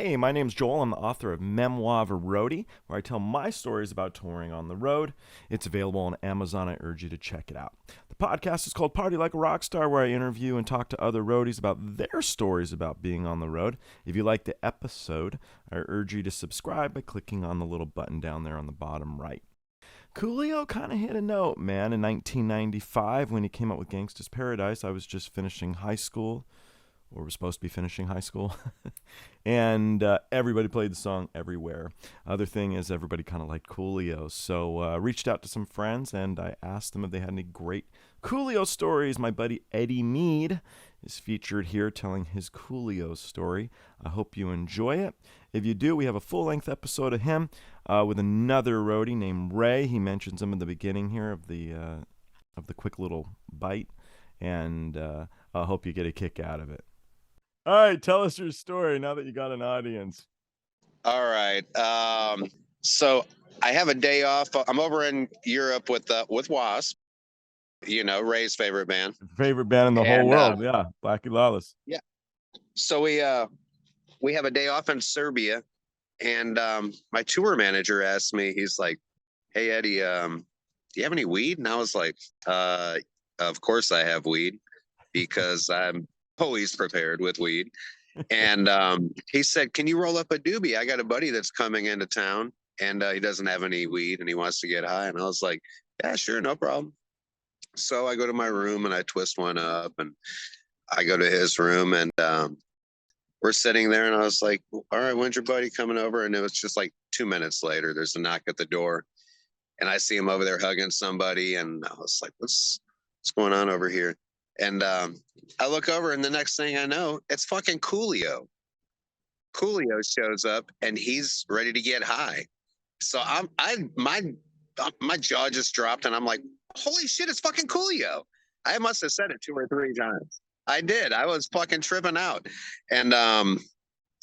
Hey, my name's Joel. I'm the author of Memoir of a Roadie, where I tell my stories about touring on the road. It's available on Amazon. I urge you to check it out. The podcast is called Party Like a Rock Star, where I interview and talk to other roadies about their stories about being on the road. If you like the episode, I urge you to subscribe by clicking on the little button down there on the bottom right. Coolio kind of hit a note, man. In 1995, when he came out with Gangsta's Paradise, I was just finishing high school, or was supposed to be finishing high school, and everybody played the song everywhere. Other thing is, everybody kind of liked Coolio, so I reached out to some friends, and I asked them if they had any great Coolio stories. My buddy Eddie Meade is featured here telling his Coolio story. I hope you enjoy it. If you do, we have a full-length episode of him with another roadie named Ray. He mentions him in the beginning here of the quick little bite, and I hope you get a kick out of it. All right, tell us your story now that you got an audience. All right. So I have a day off. I'm over in Europe with W.A.S.P, you know, Ray's favorite band. Favorite band in the whole world, yeah, Blackie Lawless. Yeah. So we have a day off in Serbia, and my tour manager asked me, he's like, "Hey Eddie, do you have any weed?" And I was like, "Of course I have weed, because I'm always prepared with weed." And he said, "Can you roll up a doobie? I got a buddy that's coming into town, and he doesn't have any weed, and he wants to get high." And I was like, "Yeah, sure, no problem." So I go to my room and I twist one up, and I go to his room, and we're sitting there, and I was like, "All right, when's your buddy coming over?" And it was just like 2 minutes later, there's a knock at the door, and I see him over there hugging somebody, and I was like, what's going on over here? And I look over, and the next thing I know, it's fucking Coolio. Coolio shows up, and he's ready to get high. So my jaw just dropped, and I'm like, holy shit, it's fucking Coolio. I must have said it 2 or 3 times. I did. I was fucking tripping out. And I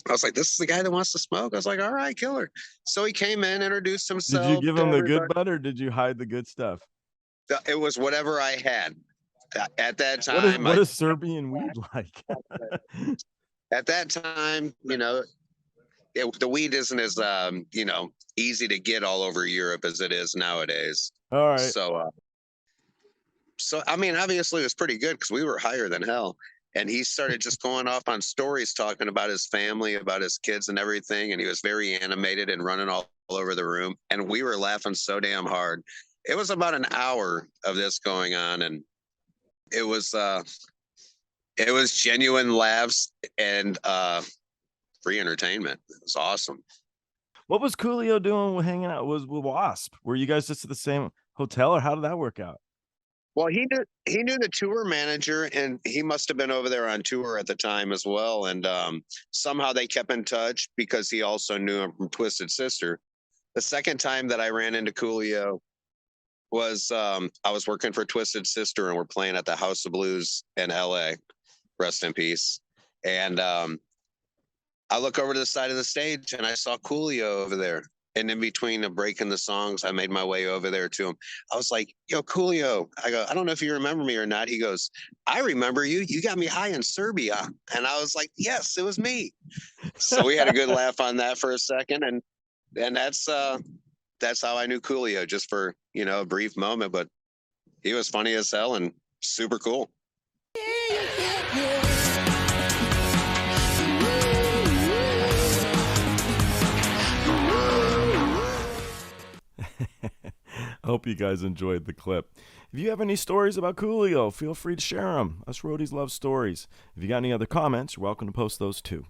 was like, this is the guy that wants to smoke. I was like, all right, killer. So he came in, introduced himself. Did you give him the good bud, or did you hide the good stuff? It was whatever I had. At that time, what is Serbian weed like? At that time, you know, the weed isn't as easy to get all over Europe as it is nowadays. All right. So I mean, obviously it was pretty good, because we were higher than hell. And he started just going off on stories, talking about his family, about his kids and everything. And he was very animated and running all over the room. And we were laughing so damn hard. It was about an hour of this going on, and it was genuine laughs and free entertainment. It was awesome. What was Coolio doing with hanging out with W.A.S.P? Were you guys just at the same hotel, or how did that work out? Well, he knew the tour manager, and he must have been over there on tour at the time as well. And somehow they kept in touch, because he also knew him from Twisted Sister. The second time that I ran into Coolio was I was working for Twisted Sister, and we're playing at the House of Blues in LA, rest in peace. And I look over to the side of the stage, and I saw Coolio over there. And in between the breaking the songs, I made my way over there to him. I was like, "Yo, Coolio." I go, "I don't know if you remember me or not." He goes, "I remember you. You got me high in Serbia." And I was like, "Yes, it was me." So we had a good laugh on that for a second. And that's how I knew Coolio, just for, a brief moment. But he was funny as hell and super cool. I hope you guys enjoyed the clip. If you have any stories about Coolio, feel free to share them. Us roadies love stories. If you got any other comments, you're welcome to post those too.